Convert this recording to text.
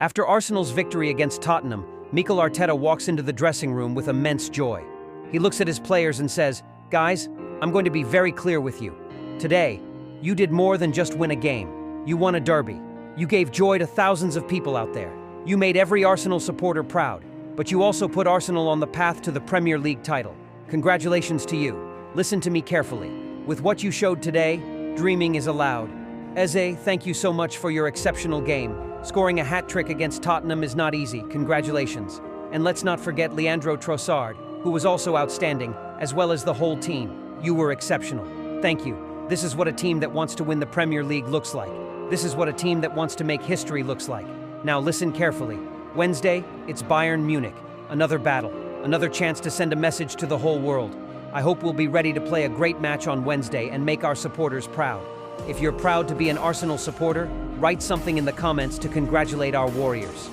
After Arsenal's victory against Tottenham, Mikel Arteta walks into the dressing room with immense joy. He looks at his players and says, "Guys, I'm going to be very clear with you. Today, you did more than just win a game. You won a derby. You gave joy to thousands of people out there. You made every Arsenal supporter proud, but you also put Arsenal on the path to the Premier League title. Congratulations to you. Listen to me carefully. With what you showed today, dreaming is allowed. Eze, thank you so much for your exceptional game. Scoring a hat-trick against Tottenham is not easy. Congratulations. And let's not forget Leandro Trossard, who was also outstanding, as well as the whole team. You were exceptional. Thank you. This is what a team that wants to win the Premier League looks like. This is what a team that wants to make history looks like. Now listen carefully. Wednesday, it's Bayern Munich. Another battle. Another chance to send a message to the whole world. I hope we'll be ready to play a great match on Wednesday and make our supporters proud. If you're proud to be an Arsenal supporter, write something in the comments to congratulate our Warriors.